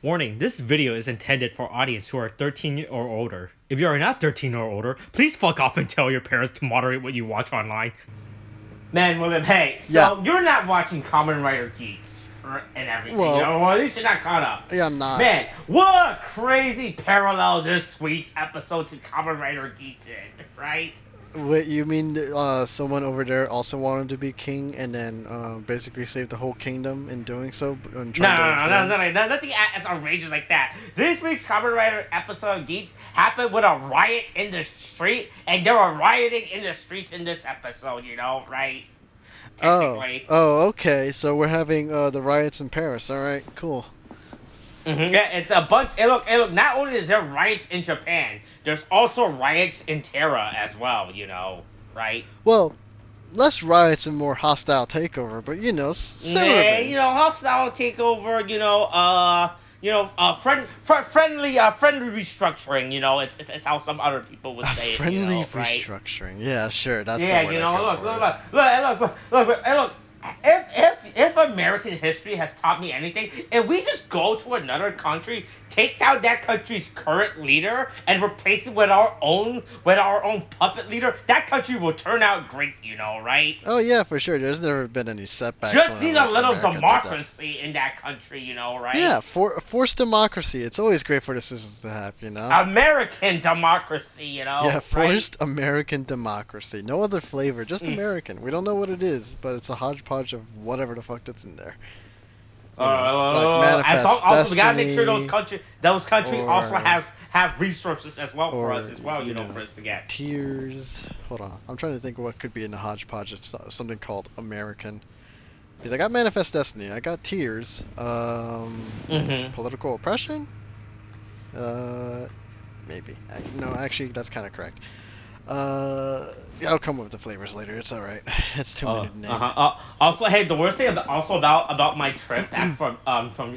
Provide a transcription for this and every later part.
Warning, this video is intended for audience who are 13 or older. If you are not 13 or older, please fuck off and tell your parents to moderate what you watch online. Man, William, hey, so you're not watching Kamen Rider Geeks and everything, well, you know? Well, at least you're not caught up. Yeah, I'm not. Man, what a crazy parallel this week's episode to Kamen Rider Geeks in, right? Wait, you mean someone over there also wanted to be king and then basically saved the whole kingdom in doing so? No, nothing as outrageous like that. This week's Kamen Rider episode Geeks happened with a riot in the street, and they were rioting in the streets in this episode, you know, right? Oh, okay. So we're having the riots in Paris. All right, cool. Mm-hmm. Yeah, it's a bunch. And look. Not only is there riots in Japan, there's also riots in Terra as well. You know, right? Well, less riots and more hostile takeover, but similar. Yeah, hostile takeover. Friendly restructuring. You know, it's how some other people would say it. Friendly Right? restructuring. Yeah, sure. That's yeah. The word Look. If American history has taught me anything, if we just go to another country, take down that country's current leader, and replace it with our own puppet leader, that country will turn out great, you know, right? Oh yeah, for sure. There's never been any setbacks. Just need a little democracy in that country, you know, right? Yeah, forced democracy. It's always great for the citizens to have, you know. American democracy, you know. Yeah, forced American democracy. No other flavor, just American. We don't know what it is, but it's a hodgepodge of whatever the fuck that's in there. Like also, we gotta make sure those countries also have resources as well for us as well, for us to get. Tears. Hold on, I'm trying to think of what could be in the hodgepodge of something called American. Because I got Manifest Destiny, I got Tears. Political oppression. Maybe. No, actually, that's kind of correct. I'll come up with the flavors later. It's all right. It's too many to name. Also, hey, the worst thing also about my trip back from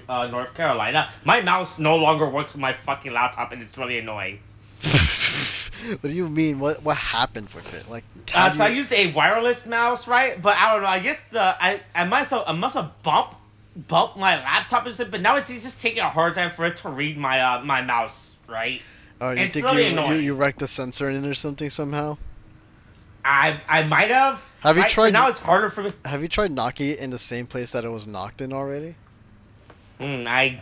North Carolina, my mouse no longer works with my fucking laptop, and it's really annoying. What do you mean? What happened with it? Like, I use a wireless mouse, right? But I don't know. I guess I must have bumped my laptop or something. But now it's just taking a hard time for it to read my my mouse, right? Oh, you it's think really annoying. You wrecked the sensor in it or something somehow? I might have. Have you tried? So now it's harder for me. Have you tried knocking it in the same place that it was knocked in already? I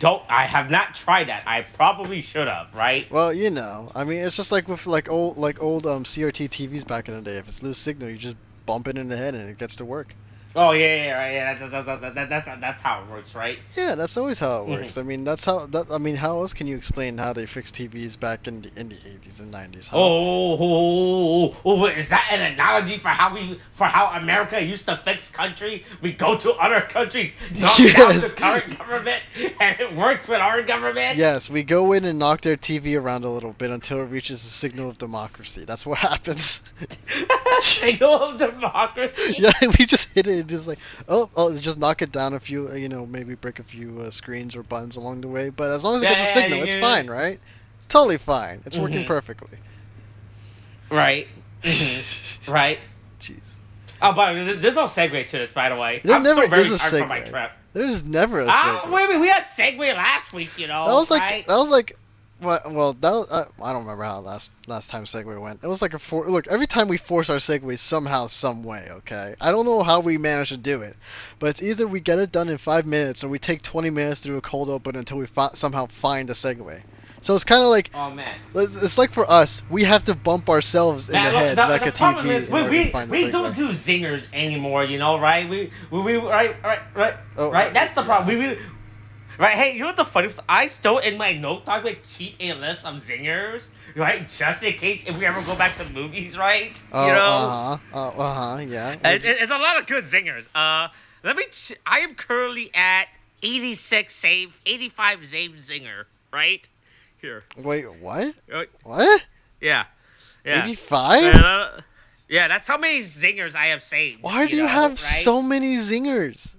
have not tried that. I probably should have, right? Well, I mean, it's just like with old CRT TVs back in the day. If it's loose signal, you just bump it in the head and it gets to work. Oh yeah, right. Yeah, that's how it works, right? Yeah, that's always how it works. I mean, how else can you explain how they fixed TVs back in the 80s and 90s? Oh, is that an analogy for how America used to fix country? We go to other countries, knock down the current government, and it works with our government. Yes, we go in and knock their TV around a little bit until it reaches the signal of democracy. That's what happens. Signal of democracy. Yeah, we just hit it. Just like, just knock it down a few, maybe break a few screens or buttons along the way. But as long as it gets a signal, it's fine, right? It's totally fine. It's working perfectly. Right. Right. Jeez. Oh, but there's no segue to this, by the way. There I'm never still very is a tired segue. from my trip. There's never a segue. Wait, we had segue last week, That was right? I don't remember how last time segue went. It was like look, every time we force our segues somehow, some way, okay? I don't know how we manage to do it, but it's either we get it done in 5 minutes or we take 20 minutes to do a cold open until we somehow find a segue. So it's kind of like, oh man, it's like for us, we have to bump ourselves in the head like a TV is, in order to find a segue. We don't do zingers anymore, right? We right. That's the problem. Right, hey, you know what the funny is? I still, in my note document, keep a list of zingers, right? Just in case if we ever go back to movies, right? Yeah. It's a lot of good zingers. I am currently at 85 save zinger, right? Here. Wait, what? What? Yeah. 85? Yeah, that's how many zingers I have saved. Why do you have so many zingers?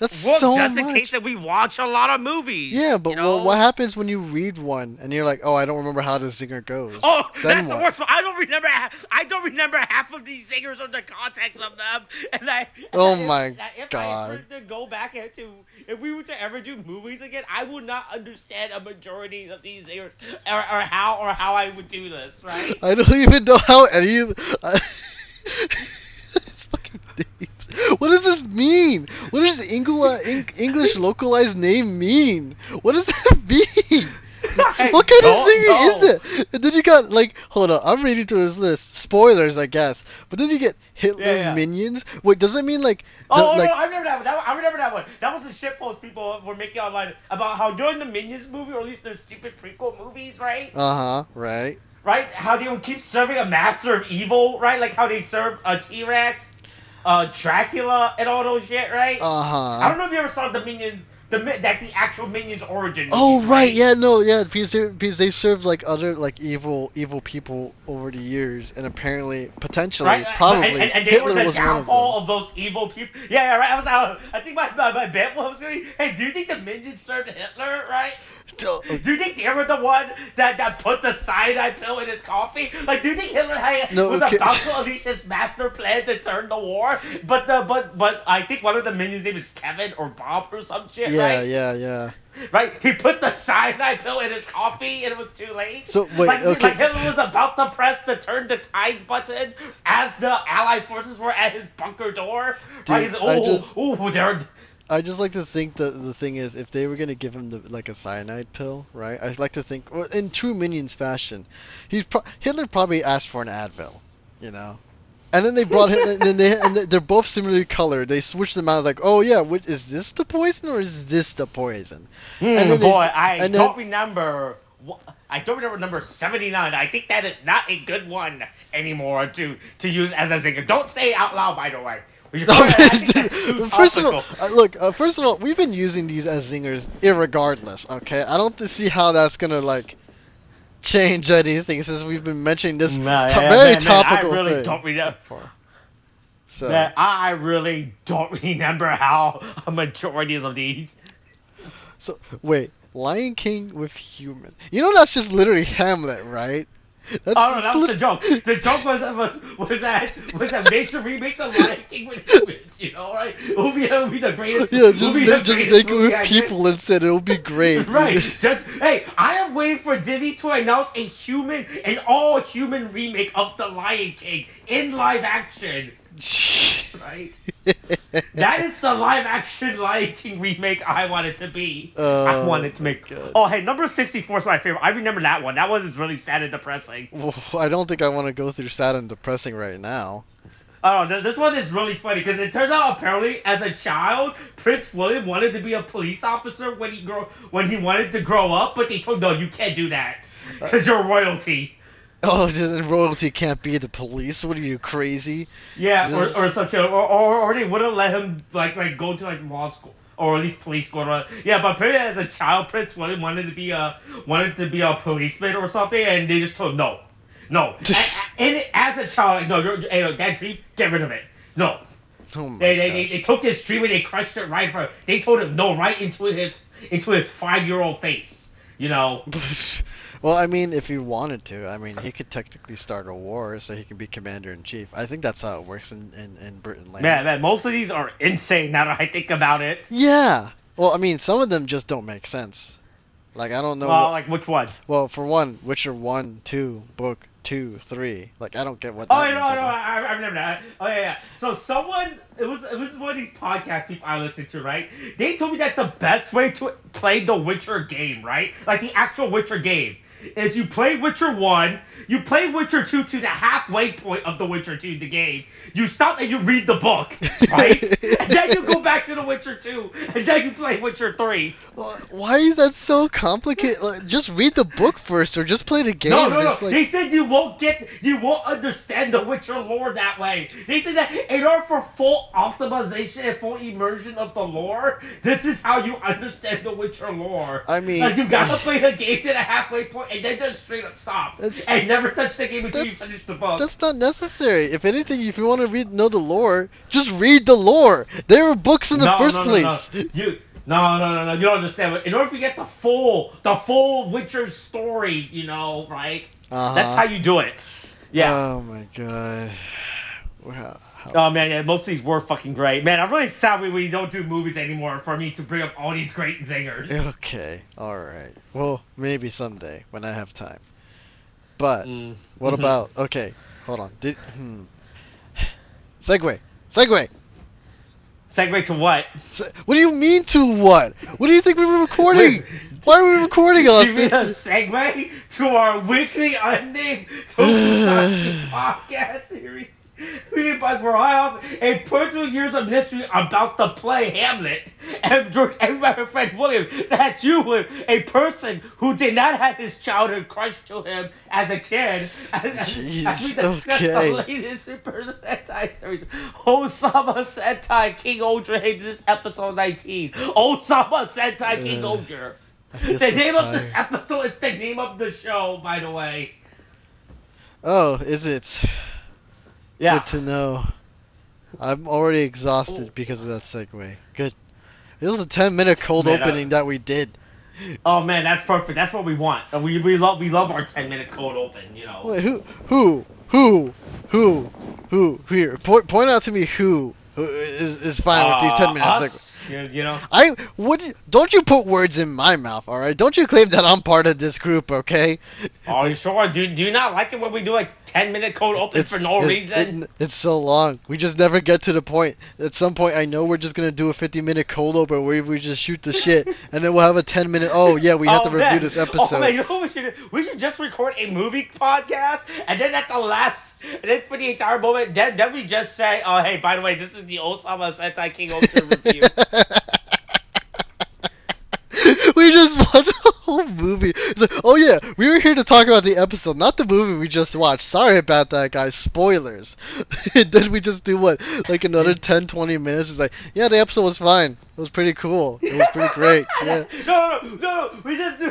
That's Well, so just in case much. that we watch a lot of movies. Yeah, but You know? what happens when you read one and you're like, oh, I don't remember how the zinger goes? Oh, Then that's the what? worst one. I don't remember. I don't remember half of these singers or the context of them. Oh my If I ever god. to go back into, if we were to ever do movies again, I would not understand a majority of these singers or how I would do this, right? I don't even know how any of it's fucking names. What does this mean? What does English localized name mean? What does that mean? I What kind of don't singer know. is it? And then you got like, hold on, I'm reading through this list. Spoilers, I guess. But then you get Hitler Yeah. minions. Wait, does that mean like Oh no, like? I remember that one. I remember that one. That was the shitpost people were making online about how during the Minions movie, or at least their stupid prequel movies, right? Right. Right? How they would keep serving a master of evil, right? Like how they serve a T-Rex, Dracula, and all those shit, right? I Uh-huh. don't know if you ever saw the Minions, the actual Minions origin Oh movies, right, right? yeah, no, yeah, because they served like other like evil people over the years, and apparently, Right, potentially, but probably and they were Hitler the was one of them. downfall of those evil people. Yeah, right. I think my bet was going. Hey, do you think the Minions served Hitler? Right? Do you think they were the one that put the cyanide pill in his coffee? Like, do you think Hitler No, was okay. about to unleash his master plan to turn the war? But I think one of the minions' name is Kevin or Bob or some shit, Yeah, right? yeah. Right? He put the cyanide pill in his coffee and it was too late. So wait, okay. Like Hitler was about to press the turn the tide button as the Allied forces were at his bunker door. Right? Dude, He's they're I just like to think that the thing is, if they were gonna give him like a cyanide pill, right? I'd like to think, well, in true Minions fashion, Hitler probably asked for an Advil, you know. And then they brought him, and then they're both similarly colored. They switched them out, like, oh yeah, is this the poison or is this the poison? And then boy, and then I don't remember number 79. I think that is not a good one anymore to use as a zinger. Don't say it out loud, by the way. I think that's too first of all, topical. look, first of all, we've been using these as zingers irregardless. Okay, I don't see how that's gonna like change anything since we've been mentioning this very topical I really thing don't so remember. far. So, Man, I really don't remember how a majority of these. wait, Lion King with human. You know that's just literally Hamlet, right? Oh no, It's that was the joke. The joke was that Mason remake the Lion King with humans. You know, right? It would be the greatest. yeah, Just make it with I people instead. It'll be great. Right. Just hey, I am waiting for Disney to announce an all human remake of the Lion King in live action. Right. That is the live action Lion King remake I want it to be. I want it to My make. God. Oh, hey, number 64 is my favorite. I remember that one. That one is really sad and depressing. Well, I don't think I want to go through sad and depressing right now. Oh, this one is really funny because it turns out apparently as a child, Prince William wanted to be a police officer when he wanted to grow up, but they told him, no, you can't do that because you're royalty. Oh, then royalty can't be the police. What are you, crazy? Yeah, Just- or such a or they wouldn't let him like go to like law school or at least police school. Yeah, but apparently as a child, Prince William wanted to be a policeman or something, and they just told him no, no. And as a child, like, no, that dream, get rid of it. No. Oh my They took his dream and they crushed it right from. They told him no right into his 5-year-old face. You know. gosh. Well, I mean, if he wanted to, I mean, he could technically start a war so he can be commander in chief. I think that's how it works in Britain land. Man, most of these are insane now that I think about it. Yeah. Well, I mean, some of them just don't make sense. Like, I don't know. Well, like which one? Well, for one, Witcher 1, 2, book 2, 3. Like, I don't get what Oh, that no, means. I remember that. Oh, yeah. So it was one of these podcast people I listened to, right? They told me that the best way to play the Witcher game, right? Like the actual Witcher game, is you play Witcher 1, you play Witcher 2 to the halfway point of the Witcher 2, the game. You stop and you read the book, right? And then you go back to the Witcher 2, and then you play Witcher 3. Why is that so complicated? Like, just read the book first, or just play the games. No. It's like- They said you won't understand the Witcher lore that way. They said that in order for full optimization and full immersion of the lore, this is how you understand the Witcher lore. I mean- like you gotta play the game to the halfway point and then just straight up stop That's- and never touch the game until you that's- finish the book. That's not necessary. If anything, if you want to know the lore, just read the lore. There were books in the first place. No. You don't understand. In order to get the full Witcher story, right? That's how you do it. Yeah. Oh my god. Wow. Oh man, yeah, most of these were fucking great. Man, I'm really sad we don't do movies anymore for me to bring up all these great zingers. Okay. All right. Well, maybe someday when I have time. But what about? Okay. Hold on. Segue. Segue to what? What do you mean to what? What do you think we were recording? Why are we recording, Austin? You mean a segue to our weekly unnamed tokusatsu podcast series? We were on a personal years of mystery about the play Hamlet. And my friend William, that's you, William, a person who did not have his childhood crush to him as a kid. As we discuss the latest Super Sentai series, Ohsama Sentai King-Ohger. Hey, this is episode 19. Ohsama Sentai King-Ohger. The name of this episode is the name of the show, by the way. Oh, is it? Yeah. Good to know. I'm already exhausted because of that segue. Good. This was a 10-minute cold opening that we did. Oh man, that's perfect. That's what we want. We love our 10-minute cold open. Wait, who? Here, point out to me who is fine with these 10-minute segments. Don't you put words in my mouth, all right? Don't you claim that I'm part of this group, okay? Are you sure? Do you not like it when we do like 10-minute cold open for no reason? It's so long. We just never get to the point. At some point, I know we're just gonna do a 50-minute cold open where we just shoot the shit, and then we'll have a 10-minute. Oh yeah, we have to review this episode. Oh man, you know what we should do? We should just record a movie podcast, and then at the last, and then for the entire moment, then we just say, oh hey, by the way, this is the Ohsama Sentai King-Ohger review. We just watched a whole movie. Oh yeah, we were here to talk about the episode, not the movie we just watched. Sorry about that, guys. Spoilers. Then we just do what? Like another 10-20 minutes? It's like, yeah, the episode was fine. It was pretty cool. It was pretty great. Yeah. No. We just do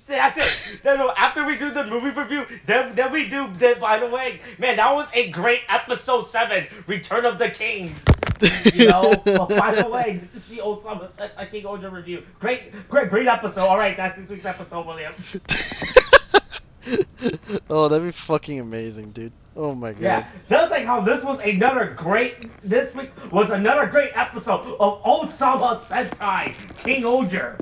that's it. No. After we do the movie review, then we do. By the way, man, that was a great episode 7, Return of the Kings. By the way, this is the Ohsama Sentai King-Ohger review. Great episode. All right, that's this week's episode, William. Oh, that'd be fucking amazing, dude. Oh my god. Yeah, just like how this week was another great episode of Ohsama Sentai King-Ohger.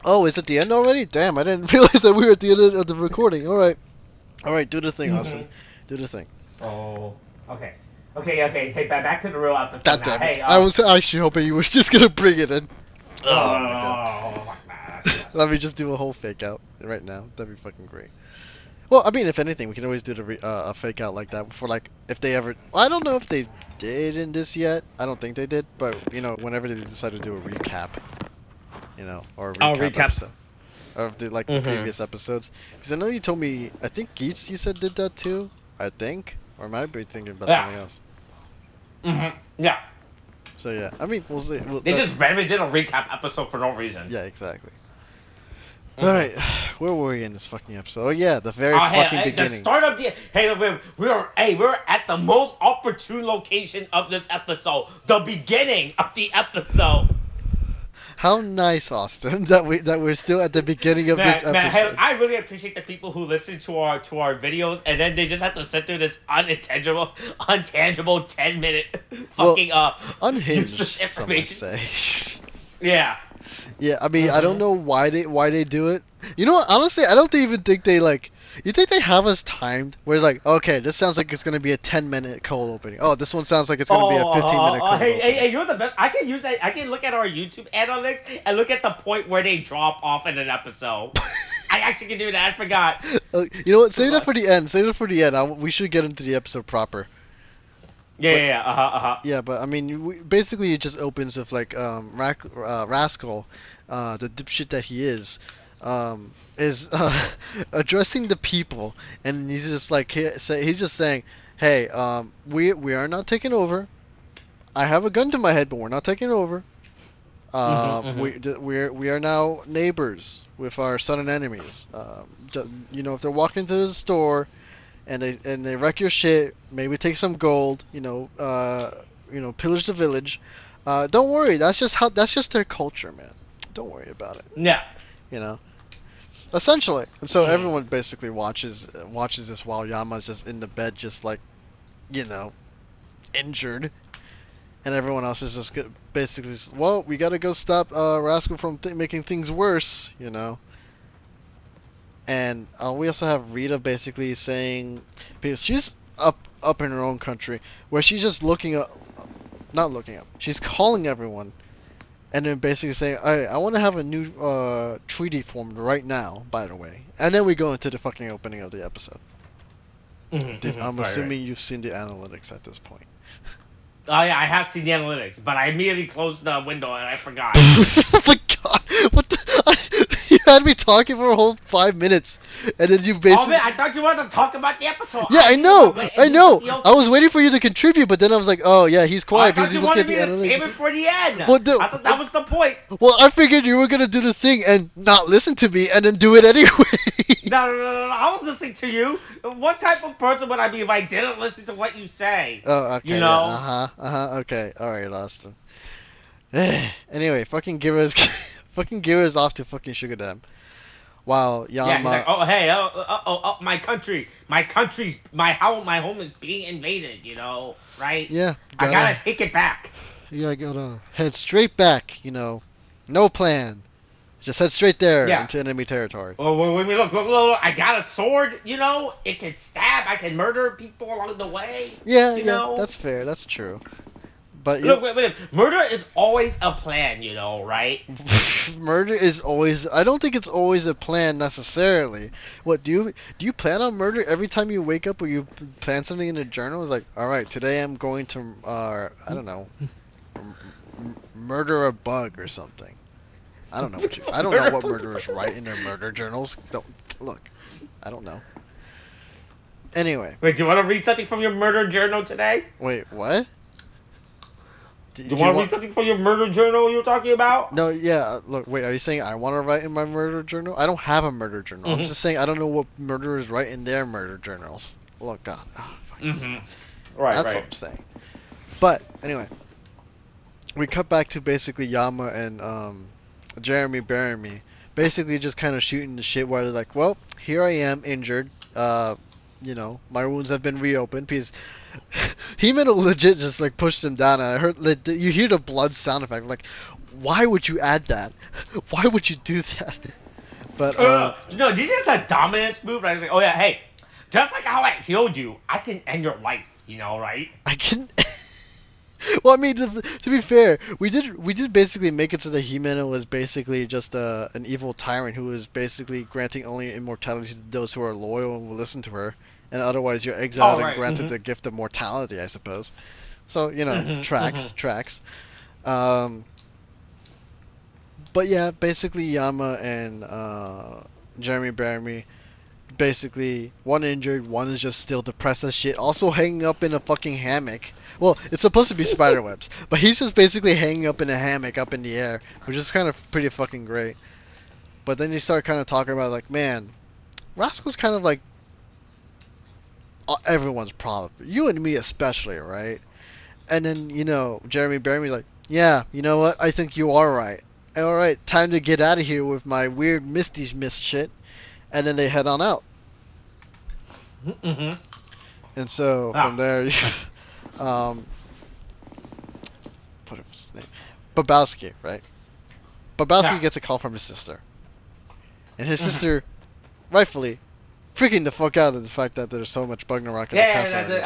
Oh, is it the end already? Damn, I didn't realize that we were at the end of the recording. All right, do the thing, Austin. Do the thing. Oh, okay. Hey, back to the real episode God now. damn it. Hey, I was actually hoping you was just gonna bring it in. Oh my god. Let me just do a whole fake out right now. That'd be fucking great. Well, I mean, if anything, we can always do a fake out like that for like if they ever. Well, I don't know if they did in this yet. I don't think they did, but whenever they decide to do a recap, or a recap episode of the previous episodes. Because I know you told me. I think Geets you said did that too. I think. Or might I be thinking about something else? Yeah. So yeah, I mean, we'll see. They just randomly did a recap episode for no reason. Yeah, exactly. All right, where were we in this fucking episode? Oh yeah, the very fucking beginning. The start of the we're at the most opportune location of this episode. The beginning of the episode. How nice, Austin, that we're still at the beginning of this episode. Man, I really appreciate the people who listen to our videos and then they just have to sit through this intangible 10-minute fucking unhinged, some might say. Yeah. Yeah, I mean, I don't know why they do it. You know what? Honestly, I don't even think they You think they have us timed? Where it's like, okay, this sounds like it's gonna be a 10-minute cold opening. Oh, this one sounds like it's gonna be a 15-minute cold opening. Hey, you're the best. I can look at our YouTube analytics and look at the point where they drop off in an episode. I actually can do that. I forgot. You know what? Save that for the end. We should get into the episode proper. Yeah, but I mean, basically it just opens with Rascal, the dipshit that he is addressing the people, and he's just saying, hey, we are not taking over. I have a gun to my head, but we're not taking over. We are now neighbors with our sudden enemies. If they're walking to the store and they wreck your shit, maybe take some gold, pillage the village. Don't worry, that's just their culture, man. Don't worry about it. Yeah. You know, essentially. And so everyone basically watches this while Yama's just in the bed, just like, injured. And everyone else is just basically, well, we gotta go stop Rascal from making things worse, And we also have Rita basically saying, because she's up in her own country, where she's just not looking up, she's calling everyone, and then basically saying, I want to have a new treaty formed right now, by the way. And then we go into the fucking opening of the episode. I'm assuming you've seen the analytics at this point. Oh yeah, I have seen the analytics, but I immediately closed the window and I forgot. Oh my god! You had me talking for a whole 5 minutes, and then you basically. Oh man, I thought you wanted to talk about the episode. Yeah, I know. I was waiting for you to contribute, but then I was like, oh yeah, he's quiet because he's looking at the analytics. I thought you wanted me to save it for the end. Well, I thought that was the point. Well, I figured you were gonna do the thing and not listen to me, and then do it anyway. No, I was listening to you. What type of person would I be if I didn't listen to what you say? Oh, okay. Yeah, Okay. All right, Austin. Anyway, fucking Gira's off to fucking Sugar Dam. While Yama. Yeah, he's like, oh hey, my country, my home is being invaded, right? Yeah. I gotta take it back. Yeah, I gotta head straight back, no plan. Just head straight there into enemy territory. Well, look, I got a sword, it can stab, I can murder people along the way. Yeah, that's fair, that's true. But look, wait, murder is always a plan, right? Murder is always. I don't think it's always a plan necessarily. What do you plan on murder every time you wake up, or you plan something in a journal? It's like, all right, today I'm going to, I don't know, murder a bug or something. I don't know what murderers write in their murder journals. Look, I don't know. Anyway. Wait, do you want to read something from your murder journal today? Wait, what? Do you want to read something from your murder journal you were talking about? No, yeah. Look, wait. Are you saying I want to write in my murder journal? I don't have a murder journal. I'm just saying I don't know what murderers write in their murder journals. Look, God. Right. That's what I'm saying. But anyway, we cut back to basically Yama and Jeremy Bearimy basically just kind of shooting the shit while they're like, well, here I am injured. My wounds have been reopened because Himeno legit just like pushed him down, and I heard you hear the blood sound effect. Like, why would you add that? Why would you do that? But no, this is a dominance move. Right? Like, oh yeah, hey, just like how I healed you, I can end your life. Right? I can. Well, I mean, to be fair, we did basically make it so that Himeno was basically just an evil tyrant who was basically granting only immortality to those who are loyal and will listen to her, and otherwise you're exiled and granted the gift of mortality, I suppose. So, tracks. But yeah, basically Yama and Jeremy Bearimy, basically one injured, one is just still depressed as shit, also hanging up in a fucking hammock. Well, it's supposed to be spider webs, but he's just basically hanging up in a hammock up in the air, which is kind of pretty fucking great. But then you start kind of talking about, like, man, Rascal's kind of like everyone's problem. You and me especially, right? And then, Jeremy Bearimy's like, yeah, you know what? I think you are right. Alright, time to get out of here with my weird Misty Mist shit. And then they head on out. And so, from there... what was his name? Babowski, right? Babowski gets a call from his sister. And his sister, rightfully, freaking the fuck out of the fact that there's so much Bugnarok in the castle.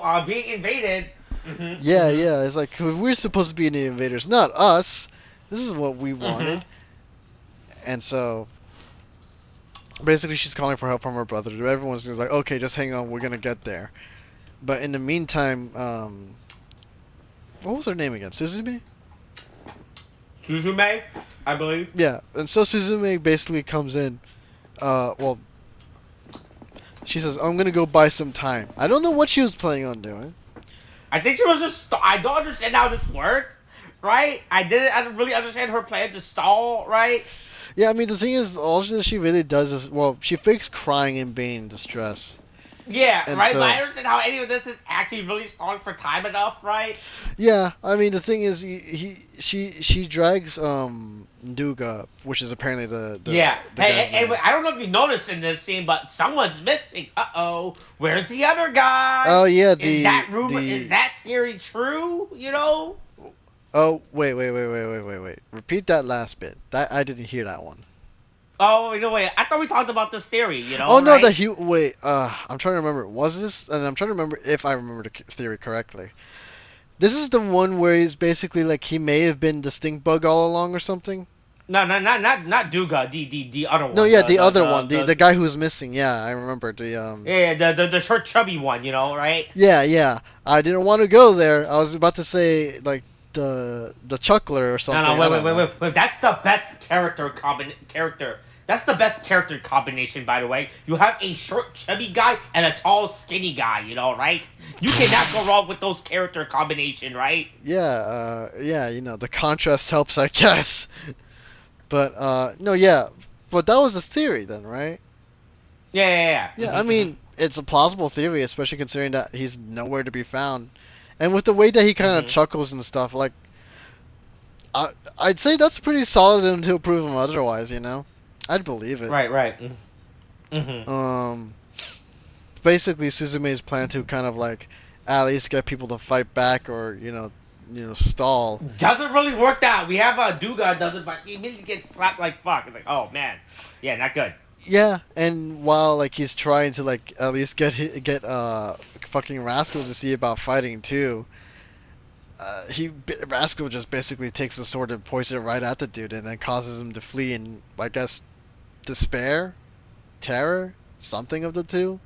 I'm being invaded. Yeah, it's like, we're supposed to be the invaders, not us. This is what we wanted. And so, basically she's calling for help from her brother. Everyone's just like, okay, just hang on, we're gonna get there. But in the meantime, what was her name again? Suzume, I believe. Yeah, and so Suzume basically comes in. She says, I'm gonna go buy some time. I don't know what she was planning on doing. I think she was just. I don't understand how this works. right? I didn't really understand her plan to stall, right? Yeah, I mean, the thing is, all that she really does is, well, she fakes crying and being in distress. Yeah, And right. But I so, don't understand how any of this is actually really stalling for time enough, right? yeah, I mean, the thing is, she drags, Duga, which is apparently Yeah. the guy's Hey, name. I don't know if you noticed in this scene, but someone's missing. Uh-oh. Where's the other guy? Oh, yeah, Is that rumor? Is that theory true? You know? oh, wait. Repeat that last bit. That, I didn't hear that one. Oh, you know, wait. I thought we talked about this theory. You Oh know, no, right? wait. I'm trying to remember. Was this? And I'm trying to remember if I remember the theory correctly. This is the one where he's basically like he may have been the stink bug all along or something. No, not Duga. The other No, one. yeah, the other one, the The guy who's missing. Yeah, I remember the. yeah, the short chubby one. You know, right? Yeah. I didn't want to go there. I was about to say like the chuckler or No, something. no, I don't know. wait. That's the best character. That's the best character combination, by the way. You have a short, chubby guy and a tall, skinny guy. You know, right? You cannot go wrong with those character combination, right? Yeah, the contrast helps, I guess. But no, yeah, but that was a theory then, right? Yeah. Yeah, I mean, it's a plausible theory, especially considering that he's nowhere to be found. And with the way that he kind of Mhm. chuckles and stuff, like, I'd say that's pretty solid until proven otherwise. I'd believe it. Right. Mhm. Um, Basically, Suzume's plan to kind of like at least get people to fight back or stall. Doesn't really work out. We have a Duga does it, but he immediately gets slapped like fuck. It's like, oh man, yeah, not good. Yeah, and while like he's trying to like at least get fucking Rascal to see about fighting too, Rascal just basically takes the sword and points it right at the dude, and then causes him to flee in, I guess, despair, terror, something of the two.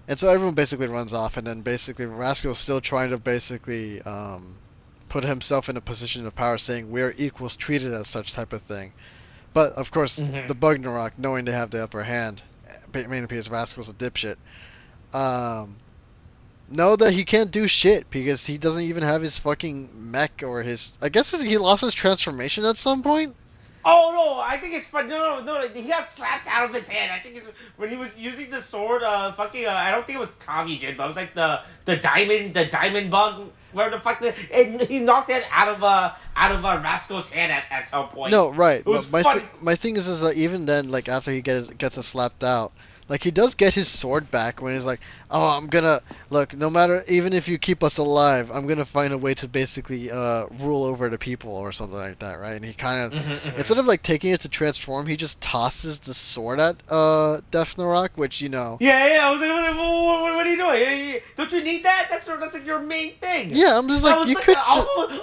And so everyone basically runs off, and then basically Rascal's still trying to basically put himself in a position of power, saying we're equals treated as such type of thing. But of course, Mhm. the Bugnarok, knowing they have the upper hand, mainly because Rascal's a dipshit, um, know that he can't do shit because he doesn't even have his fucking mech or his. I guess he lost his transformation at some point. Oh no, I think it's fun. No, he got slapped out of his hand. I think it's when he was using the sword. I don't think it was Tommy Jin, but it was like the diamond bug. Where the fuck? And he knocked it out of Rascal's hand at some point. No, right. It was My funny. my thing is that even then, like after he gets it slapped out, like he does get his sword back when he's like, "Oh, I'm gonna look. No matter, even if you keep us alive, I'm gonna find a way to basically rule over the people or something like that, right?" And he kind of Mhm. instead of like taking it to transform, he just tosses the sword at Death Narok, which Yeah. I was like, what are you doing? Don't you need that? That's like your main thing. yeah, I'm just That like was you like could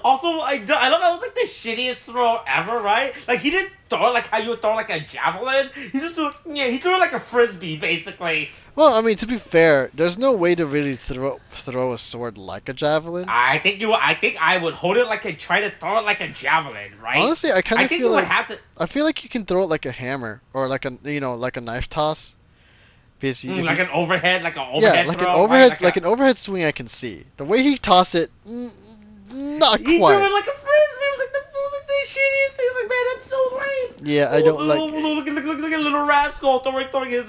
also I love that was like the shittiest throw ever, right? Like he didn't throw it like how you would throw like a javelin. He threw it like a frisbee basically. Well, I mean, to be fair, there's no way to really throw a sword like a javelin. I think I would hold it like try to throw it like a javelin, right? Honestly, I kind I of think feel you would like have to I feel like you can throw it like a hammer or like like a knife toss. Because if like you an overhead yeah, like throw, right? like an overhead swing, I can see the way he tossed it. Not He threw quite. it like a frisbee. It was like the shittiest thing. He was like, man, that's so lame. Yeah, I don't like. Look at little rascal throwing his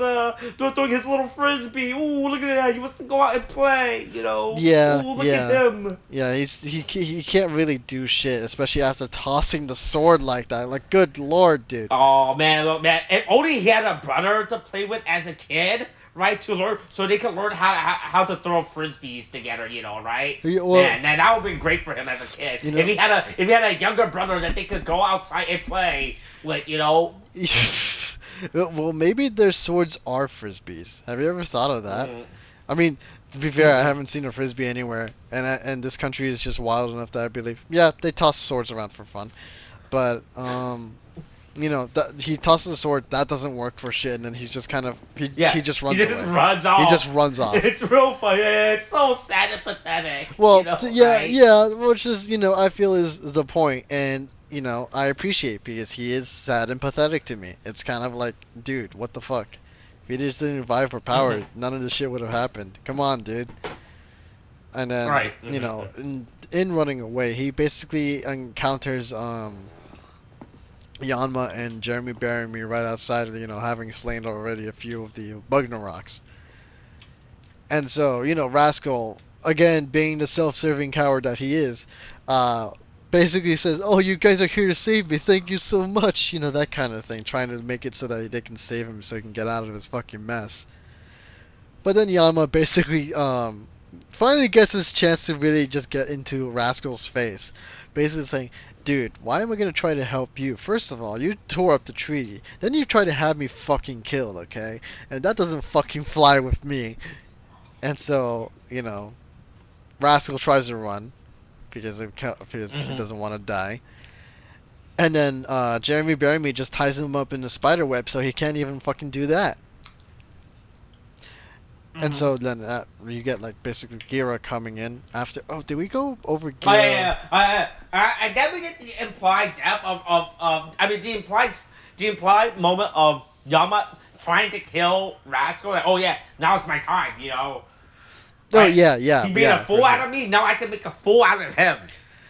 little frisbee. Ooh, look at that. He wants to go out and play. Yeah, Ooh, look at yeah, him. yeah. He can't really do shit, especially after tossing the sword like that. Like, good lord, dude. Oh man, look, man. If only he had a brother to play with as a kid, right? To learn, so they could learn how to throw frisbees together, right? Yeah, well, Man, that would be great for him as a kid. you know. If he had a younger brother that they could go outside and play with. Well, maybe their swords are frisbees. Have you ever thought of that? Mhm. I mean, to be fair, I Mhm. haven't seen a frisbee anywhere, and this country is just wild enough that I believe, yeah, they toss swords around for fun. But he tosses a sword that doesn't work for shit, and then he's just kind of he Yeah, just he runs just away. runs He off. just runs off. It's real funny. It's so sad and pathetic. Well, yeah, Right? yeah, which is I feel is the point, and I appreciate because he is sad and pathetic to me. It's kind of like, dude, what the fuck? If he just didn't vie for power, Mhm. none of this shit would have happened. Come on, dude. And then Right. and in running away, he basically encounters Yanma and Jeremy Bearimy right outside, having slain already a few of the Bugnaroks. And so, Rascal, again, being the self-serving coward that he is, uh, basically says, "Oh, you guys are here to save me. Thank you so much." That kind of thing, trying to make it so that they can save him so he can get out of his fucking mess. But then Yanma basically finally gets his chance to really just get into Rascal's face. Basically saying, "Dude, why am I going to try to help you? First of all, you tore up the treaty. Then you try to have me fucking killed, okay? And that doesn't fucking fly with me." And so, Rascal tries to run because he doesn't want to die. And then Jeremy Bearimy just ties him up in the spider web so he can't even fucking do that. And so then you get basically Gira coming in after. Oh, did we go over Gira? Oh yeah. And then we get the implied death the implied moment of Yama trying to kill Rascal. Like, oh yeah, now it's my time. Oh yeah. He made a fool out of me. Now I can make a fool out of him.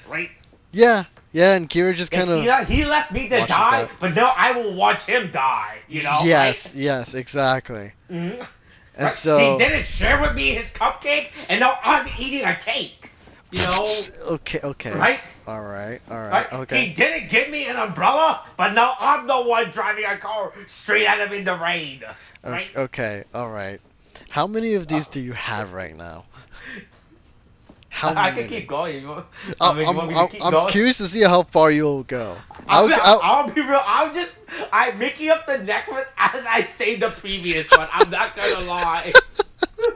Right. Yeah, and Gira just kind of. He left me to die, but now I will watch him die. Yes, right? yes, exactly. Mm-hmm. And right? so he didn't share with me his cupcake, and now I'm eating a cake. Okay. Right? All right. Right? Okay. He didn't give me an umbrella, but now I'm the one driving a car straight out of in the rain. Right? Okay. All right. How many of these do you have right now? How many? I can keep going. I'm curious to see how far you'll go. I'll be real. I'm making up the next one as I say the previous one. I'm not gonna lie.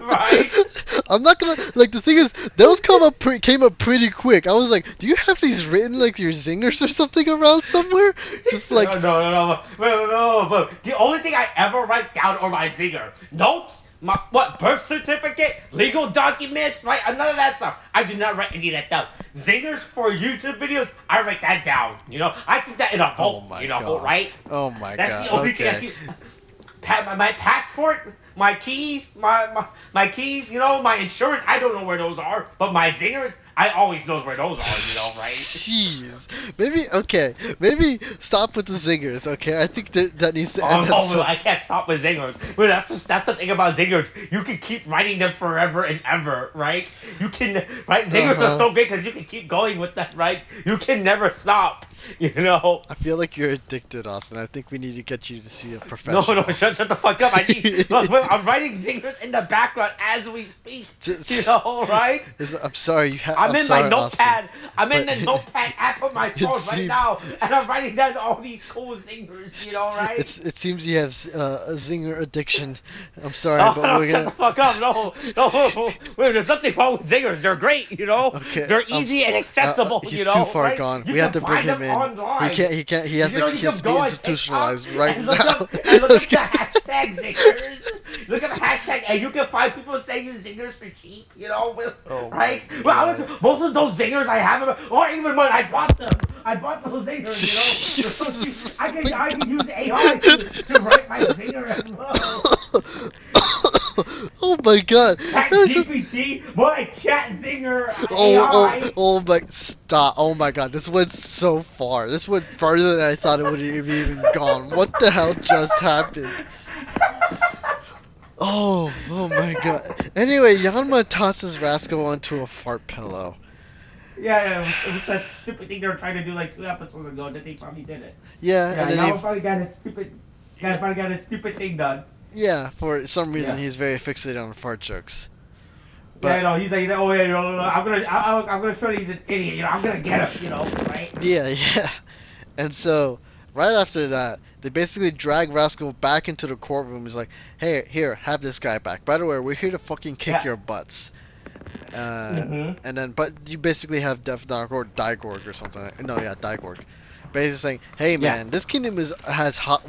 Right? I'm not gonna the thing is those came up pretty quick. I was like, do you have these written your zingers or something around somewhere? Just No. But the only thing I ever write down are my zinger notes. My birth certificate, legal documents, right? None of that stuff. I do not write any of that down. Zingers for YouTube videos, I write that down. I keep that in a vault. God. Right? Oh my That's god. That's the only thing I keep. My passport, my keys, my keys, my insurance. I don't know where those are, but my zingers, I always knows where those are. Right? Jeez. Maybe stop with the zingers. Okay, I think that needs to end. I can't stop with zingers. But that's the thing about zingers. You can keep writing them forever and ever, right? You can, right? Zingers are so great because you can keep going with them, right? You can never stop. I feel like you're addicted, Austin. I think we need to get you to see a professional. No, shut the fuck up. Look, I'm writing zingers in the background as we speak. Right? I'm sorry. I'm in sorry, my notepad. Austin, I'm in the notepad app on my phone right now, and I'm writing down all these cool zingers. Right? It seems you have a zinger addiction. I'm sorry, but we're shut gonna. the fuck up. No. Wait, there's nothing wrong with zingers. They're great. Okay, They're easy and accessible. He's too far right? gone. You we have to bring him in. Online. He can't. He has to be institutionalized right and now. Look up the hashtag zingers. Look up the hashtag, and you can find people saying you zingers for cheap. Right? Well, most of those zingers I have, or even when I bought them, I bought those zingers. I can use AI to write my zinger as well. Oh my god. Chat GPT, more like chat zinger AI. Oh my, stop. Oh my god, this went so far. This went farther than I thought it would have even gone. What the hell just happened? Oh my god. Anyway, Yanma tosses Rascal onto a fart pillow. Yeah, it was that stupid thing they were trying to do 2 episodes ago that they probably did it. Yeah, and then now finally got a stupid thing done. Yeah, for some reason he's very fixated on fart jokes. But, he's like, oh yeah, no, I'm gonna show you he's an idiot. I'm gonna get him, right? Yeah. And so right after that, they basically drag Rascal back into the courtroom. He's like, hey, here, have this guy back. By the way, we're here to fucking kick your butts. And then, but you basically have Death Dog or Digorg or something. No, yeah, Digorg. Basically saying, hey man, this kingdom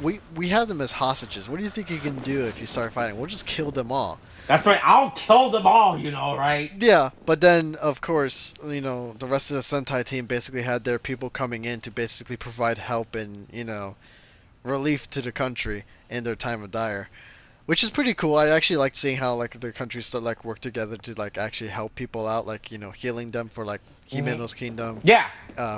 we have them as hostages. What do you think you can do if you start fighting? We'll just kill them all. That's right, I'll kill them all, right? Yeah, but then of course, the rest of the Sentai team basically had their people coming in to basically provide help and relief to the country in their time of dire. Which is pretty cool. I actually like seeing how like the countries start like work together to like actually help people out, like healing them for like Himeno's kingdom, Yeah.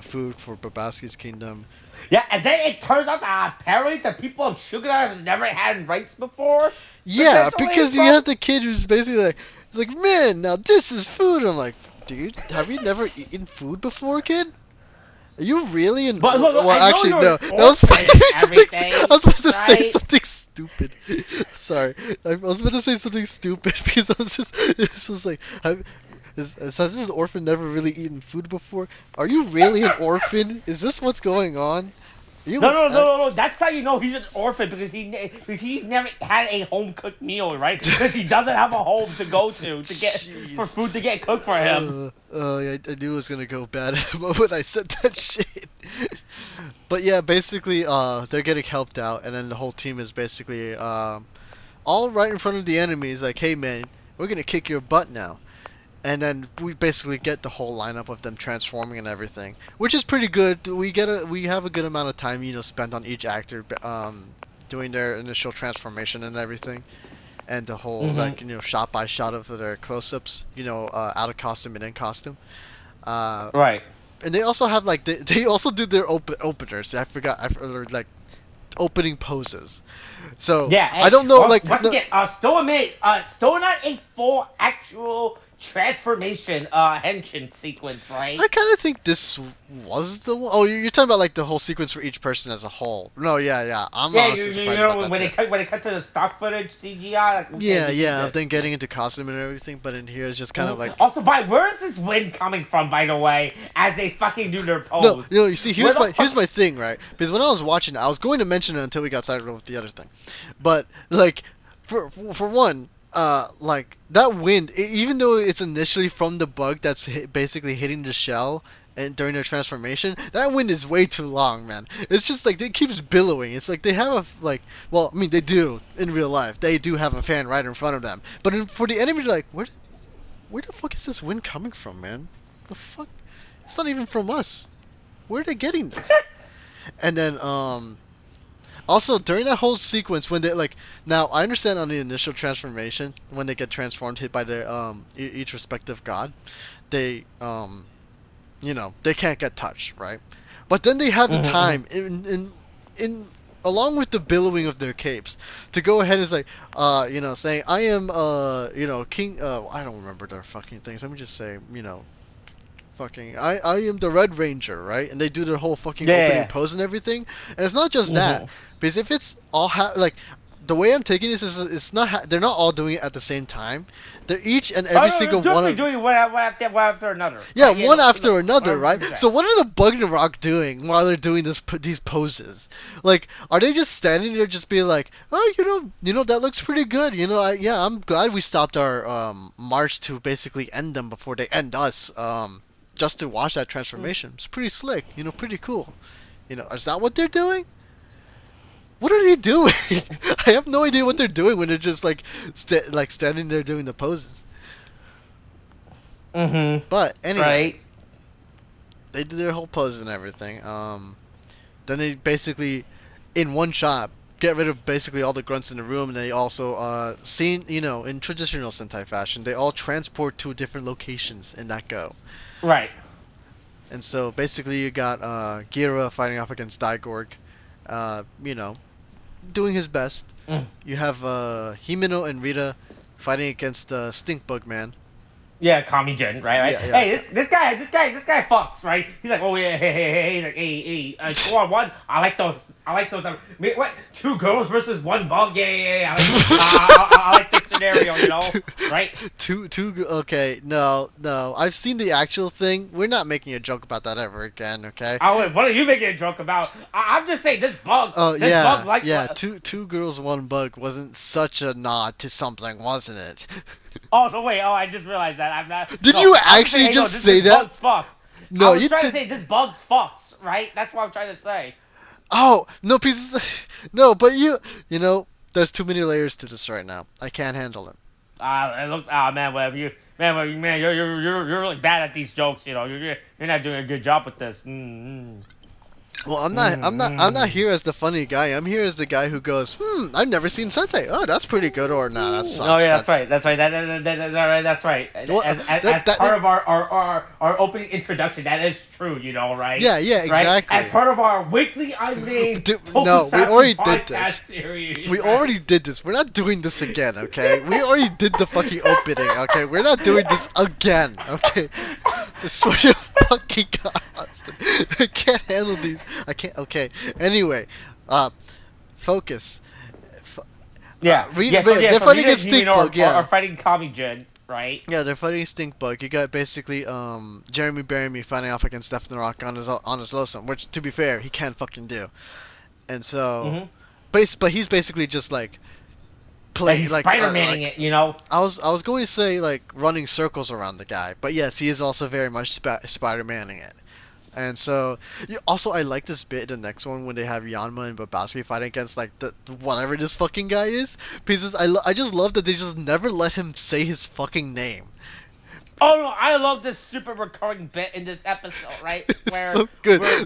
food for Babaski's kingdom. Yeah, and then it turns out that apparently the people of Shugana has never had rice before. Yeah, because you have the kid who's basically like, he's like, man, now this is food. I'm like, dude, have you never eaten food before, kid? Are you really in? But, Well, I know actually, you're no. an That was supposed to orphan be and something. everything, I was supposed to say right? something stupid. Sorry, I was about to say something stupid because I was just, it's just like, has this orphan never really eaten food before? Are you really an orphan? Is this what's going on? You, No. That's how you know he's an orphan because he's never had a home cooked meal, right? Because he doesn't have a home to go to get for food to get cooked for him. Yeah, I knew it was gonna go bad at the moment I said that shit. But yeah, basically, they're getting helped out, and then the whole team is basically, all right in front of the enemy. Is like, hey man, we're gonna kick your butt now. And then we basically get the whole lineup of them transforming and everything, which is pretty good. We have a good amount of time, spent on each actor, doing their initial transformation and everything, and the whole like shot by shot of their close-ups, out of costume and in costume. Right. And they also have like they also do their openers. Or, like opening poses. So Yeah. I don't know like once again, still amazed. Still not a full actual transformation henshin sequence, right? I kind of think this was the one. Oh, you're talking about like the whole sequence for each person as a whole. No, yeah. I'm honestly surprised about that when too. they cut to the stock footage CGI. Like, Yeah, of them getting into costume and everything, but in here it's just kind of like. Also, where is this wind coming from? By the way, as they fucking do their pose. No, you see, here's my thing, right? Because when I was watching it, I was going to mention it until we got sidetracked with the other thing, but like, for one. Like that wind, even though it's initially from the bug that's basically hitting the shell and during their transformation, that wind is way too long, man. It's just like it keeps billowing. It's like they have well, I mean they do in real life. They do have a fan right in front of them. But for the enemy, they're like, where the fuck is this wind coming from, man? The fuck? It's not even from us. Where are they getting this? And then also, during that whole sequence, when they now I understand on the initial transformation, when they get transformed, hit by their each respective god, they they can't get touched, right? But then they have the time in along with the billowing of their capes to go ahead and say, saying I am king. I don't remember their fucking things. Let me just say, fucking I am the Red Ranger, right? And they do their whole fucking opening pose and everything. And it's not just that, because if it's all the way I'm taking this is it's not they're not all doing it at the same time. They're each and every single one doing one after another. Yeah, one after another, right? So what are the Bugnarok doing while they're doing these poses? Like, are they just standing there just being like, oh, that looks pretty good. I'm glad we stopped our march to basically end them before they end us. Just to watch that transformation. It's pretty slick, pretty cool. Is that what they're doing? What are they doing? I have no idea what they're doing when they're just like standing there doing the poses. But anyway, they do their whole poses and everything. Then they basically, in one shot, get rid of basically all the grunts in the room, and they also in traditional Sentai fashion, they all transport to different locations in that go. Right. And so basically you got Gira fighting off against Daigorg, doing his best. You have Himeno and Rita fighting against Stinkbug Man. Yeah, Kami-jin, right? Yeah. Hey, this guy fucks, right? He's like, oh yeah, hey, he's like, hey, 2-on-1. I like those. What? 2 girls versus 1 bug? Yeah. I like this scenario, right? Two. Okay, no. I've seen the actual thing. We're not making a joke about that ever again, okay? Oh, what are you making a joke about? I'm just saying this bug. Oh yeah. 2 girls, 1 bug wasn't such a nod to something, wasn't it? Oh, no, wait. Oh, I just realized that. I'm not. Did you actually just say that? This bug's fucked. No, I was trying to say this bug's fucked, right? That's what I'm trying to say. Oh, no, no, but there's too many layers to this right now. I can't handle it. It looks. Man, whatever you. Man, you're really bad at these jokes. You're not doing a good job with this. Well, I'm not here as the funny guy. I'm here as the guy who goes, I've never seen Sentai. Oh, that's pretty good, or nah, that Oh sucks. yeah, that's right. That's right. That's all right. That's right. Well, As part of our opening introduction, that is true. You know, right? Yeah, yeah, Right. exactly. As part of our weekly unnamed No, we already tokusatsu did podcast this. series. We right? already did this. We're not doing this again, okay? We already did the fucking opening, okay? We're not doing this again, okay? Just swear to fucking God, Austin. I can't handle these. I can't. Okay. Anyway, focus. Yeah. They're So fighting Rita a and stink Himino bug, yeah. are fighting Kamen, right? Yeah, they're fighting a stink bug. You got basically Jeremy Bearimy fighting off against Stephen Rock on his Losum, which to be fair, he can't fucking do. And so, but he's basically just like playing He's like Spider-Manning it, you know. I was going to say like running circles around the guy, but yes, he is also very much Spider-Manning it. And so, also I like this bit, the next one, when they have Yanma and Babowski fighting against like the whatever this fucking guy is. Because I just love that they just never let him say his fucking name. Oh no, I love this stupid recurring bit in this episode, right? Where So good. where-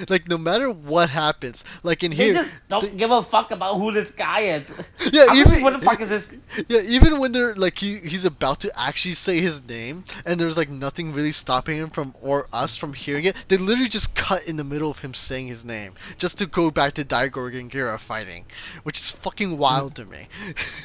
Like no matter what happens, like in they here, just don't give a fuck about who this guy is. Yeah, I'm even like, what the fuck is this? Yeah, even when they're like he's about to actually say his name, and there's like nothing really stopping him from or us from hearing it. They literally just cut in the middle of him saying his name just to go back to Daigorg and Gira fighting, which is fucking wild to me.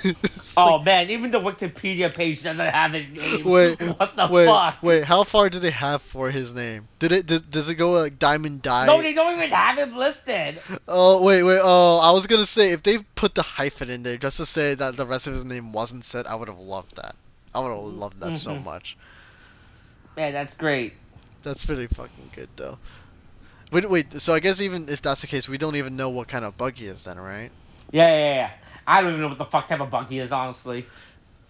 It's Oh like, man, even the Wikipedia page doesn't have his name. wait, What the fuck? wait, how far did they have for his name? Does it go like Diamond Dai? No, they don't even have him listed. Oh wait, oh, I was gonna say if they put the hyphen in there just to say that the rest of his name wasn't said, I would have loved that. I would have loved that so much. Man, that's great. That's pretty fucking good though. Wait, so I guess even if that's the case, we don't even know what kind of bug he is then, right? Yeah. I don't even know what the fuck type of bug he is, honestly.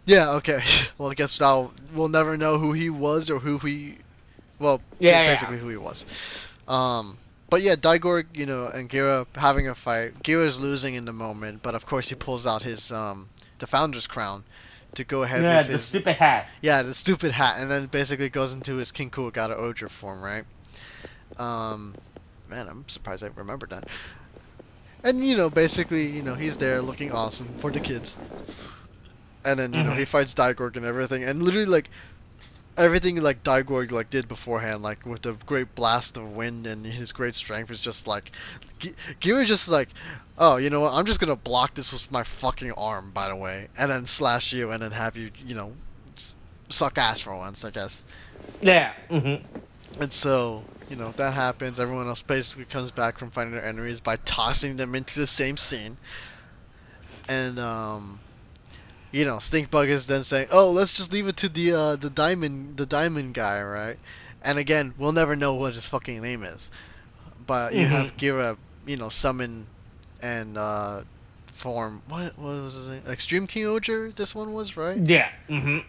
Yeah, okay. Well, I guess we'll never know who he was or who he. Well, basically who he was. But yeah, Daigorg, and Gira having a fight. Gira's losing in the moment, but of course he pulls out his the founder's crown to go ahead with the his stupid hat. Yeah, the stupid hat, and then basically goes into his King Kuwagata Ohsama form, right? Man, I'm surprised I remembered that. And basically, he's there looking awesome for the kids. And then he fights Daigorg and everything, and literally like everything like Daigorg like did beforehand, like with the great blast of wind and his great strength, is just like Gira just like, oh, you know what? I'm just gonna block this with my fucking arm, by the way, and then slash you, and then have you, suck ass for once, I guess. Yeah. And so, that happens. Everyone else basically comes back from fighting their enemies by tossing them into the same scene. And Stinkbug is then saying, "Oh, let's just leave it to the diamond guy, right?" And again, we'll never know what his fucking name is. But you have Gira, summon and form. What was his name? Extreme King-Ohger. This one was, right? Yeah.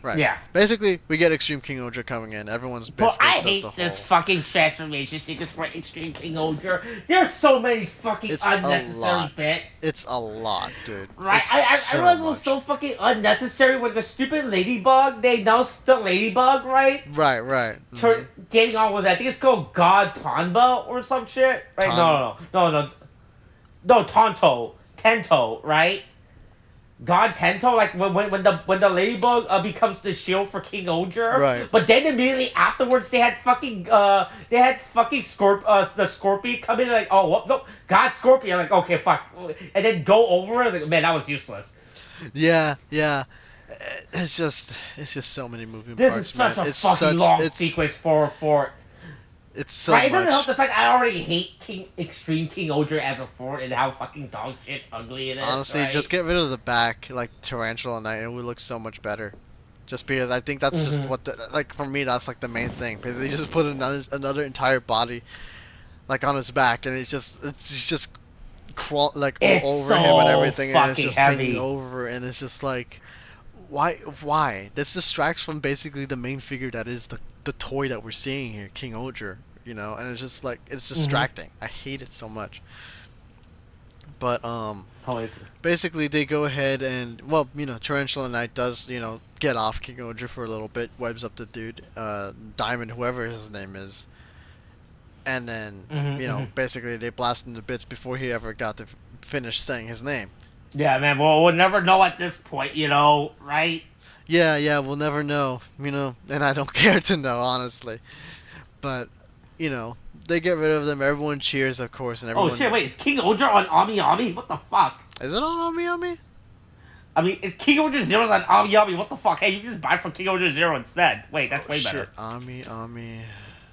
Right. Yeah. Basically, we get Extreme King-Ohger coming in. Everyone's But basically I does hate the this whole. fucking transformation sequence for Extreme King-Ohger. There's so many fucking It's a unnecessary lot. bits. It's a lot, dude. Right? It's I so realized it was much. so fucking unnecessary with the stupid ladybug. They announced the ladybug, right? Right. Getting on with, I think it's called God Tanba or some shit. Right? No, Tonto. Tento, right? God Tento, like when the ladybug becomes the shield for King-Ohger. Right. But then immediately afterwards they had fucking the Scorpion come in and like, oh what, no, God Scorpion, like, okay, fuck, and then go over it. Like, man, that was useless. Yeah. It's just so many moving This parts, is such man. a It's fucking long it's sequence for it's so right. It doesn't much. help the fact I already hate Extreme King-Ohger as a fort and how fucking dog shit ugly it is. Honestly, right? just get rid of the back, like Tarantula Knight, and it would look so much better. Just because I think that's just what like for me that's like the main thing, because they just put another entire body like on his back, and it's just crawl like all It's over so him and everything, and it's fucking just heavy. hanging over, and it's just like why this distracts from basically the main figure that is the toy that we're seeing here, King-Ohger, and it's just like it's distracting. I hate it so much. But basically they go ahead and Tarantula Knight does get off King-Ohger for a little bit, webs up the dude, Diamond, whoever his name is, and then Mm-hmm. basically they blast him to bits before he ever got to finish saying his name. Yeah, man. Well, we'll never know at this point, right? Yeah, we'll never know, and I don't care to know, honestly. But, they get rid of them, everyone cheers, of course, and Oh shit! everyone. Wait, is King-Ohger on Ami Ami? What the fuck? Is it on Ami Ami? I mean, is King-Ohger Zero's on Ami Ami? What the fuck? Hey, you can just buy from King-Ohger Zero instead. Wait, that's Oh way better. shit, Ami Ami.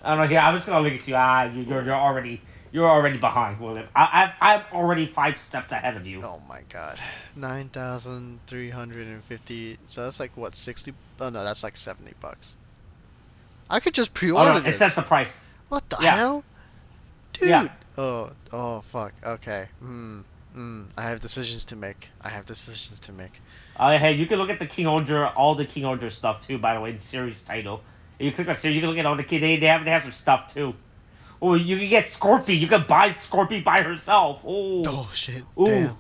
I don't know. Here, I'm just gonna look at you. You're already behind, William. I'm already 5 steps ahead of you. Oh my god. 9,350. So that's like what, 60? Oh no, that's like $70. I could just Oh no, pre-order it says this. the price. What the Yeah, hell? Dude. yeah. Oh fuck. Okay. I have decisions to make. Hey, you can look at the King-Ohger, all the King-Ohger stuff too. By the way, the series title. If you click on series, you can look at all the King. They have some stuff too. Oh, you can get Scorpy. You can buy Scorpy by herself. Oh, Oh shit. ooh. Damn.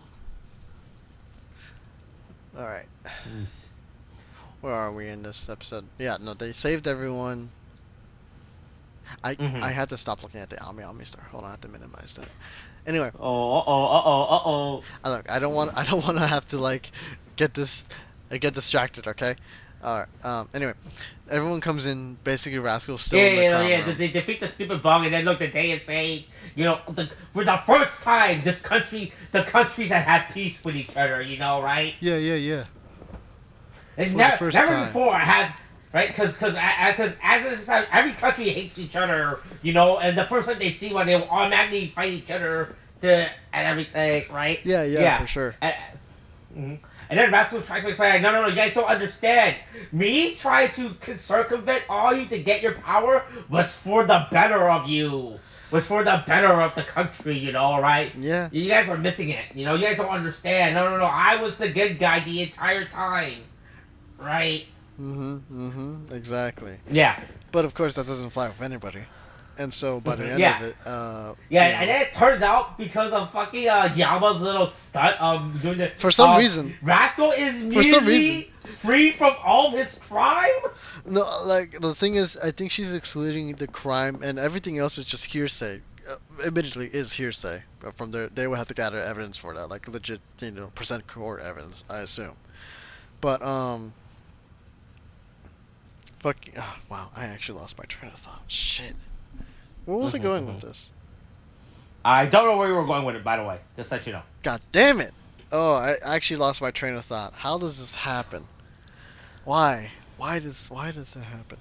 All right. Jeez. Where are we in this episode? Yeah, no, they saved everyone. I Mhm. had to stop looking at the Ami Ami star. Hold on, I have to minimize that. Anyway, Oh, uh oh. look, I don't want to have to like get get distracted, okay? Alright, anyway, everyone comes in, basically Rascal's still in the crown Yeah. room. They defeat the stupid bug, and then look, the day is saying, for the first time, the countries have had peace with each other, right? Yeah. And For the first never time. before has, right? Because as a society, every country hates each other, and the first time they see one, they will automatically fight each other and everything, right? Yeah, for sure. Mhm. And then Rascal tries to explain, no, you guys don't understand. Me trying to circumvent all you to get your power was for the better of you. Was for the better of the country, right? Yeah. You guys are missing it. You guys don't understand. No. I was the good guy the entire time. Right? Exactly. Yeah. But of course that doesn't fly with anybody. And so by the end Yeah. of it, Yeah, and then it turns out because of fucking Yama's little stunt doing the for some reason, Rascal is immediately free from all of his crime. no, like the thing is, I think she's excluding the crime, and everything else is just hearsay. Admittedly, is hearsay. From there, they would have to gather evidence for that, like legit, present court evidence, I assume. But fuck. Oh, wow, I actually lost my train of thought. Shit. Where was I going with this? I don't know where you were going with it, by the way. Just to let you know. God damn it! Oh, I actually lost my train of thought. How does this happen? Why? Why does that happen?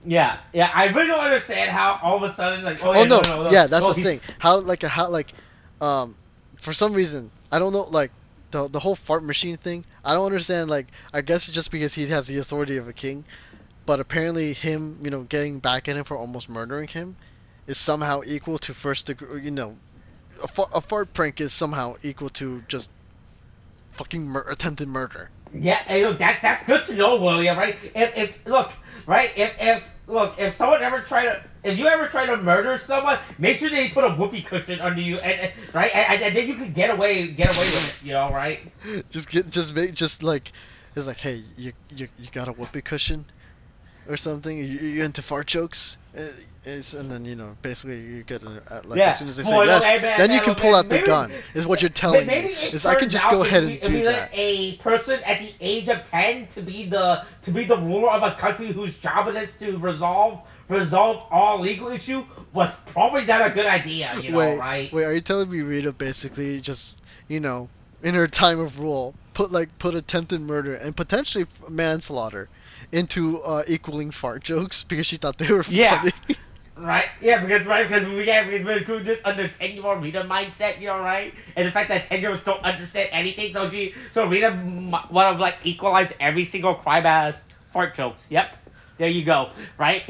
Yeah. I really don't understand how all of a sudden, like, Oh no, no. yeah, that's Oh, the thing. For some reason, I don't know, like the whole fart machine thing. I don't understand. Like, I guess it's just because he has the authority of a king, but apparently him, getting back at him for almost murdering him, is somehow equal to first degree. A fart prank is somehow equal to just fucking attempted murder. Yeah, hey, look, that's good to know, William. Right? If look, right? If someone ever if you ever try to murder someone, make sure they put a whoopee cushion under you, right, and then you can get away with it, right? Just like, it's like, hey, you got a whoopee cushion or something? You into fart jokes? And then basically you get like, Yeah. as soon as they say Boy, yes, okay, man, then you man, can look, pull out the maybe, gun. Is what you're telling maybe me? it Is I can turns just out go ahead if and do we let that. a person at the age of 10 to be the ruler of a country whose job it is to resolve all legal issue was probably not a good idea, right? Wait, are you telling me Rita basically just, in her time of rule, put attempted murder and potentially manslaughter into equaling fart jokes because she thought they were Yeah. funny? Right? Yeah, because we're doing this under 10-year-old Rita mindset, right? And the fact that 10-year-olds don't understand anything, so Rita want to like equalize every single crime as fart jokes. Yep. There you go. Right?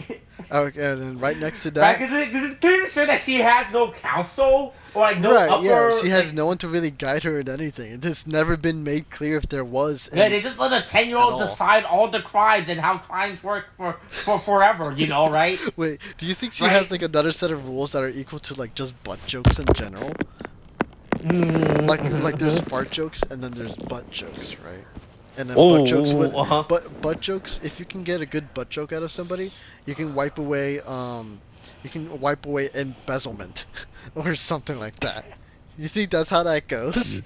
Okay, and then right next to Right? that, Because it's clear to show that she has no counsel or like no right, yeah, upper. she has Like, no one to really guide her in anything. It has never been made clear if there was yeah, they just let a at 10-year-old all. decide all the crimes and how crimes work for forever. Right? Wait, do you think she Right? has like another set of rules that are equal to like just butt jokes in general? Like there's fart jokes and then there's butt jokes, right? And then butt jokes. If you can get a good butt joke out of somebody, you can wipe away You can wipe away embezzlement or something like that. You think that's how that goes?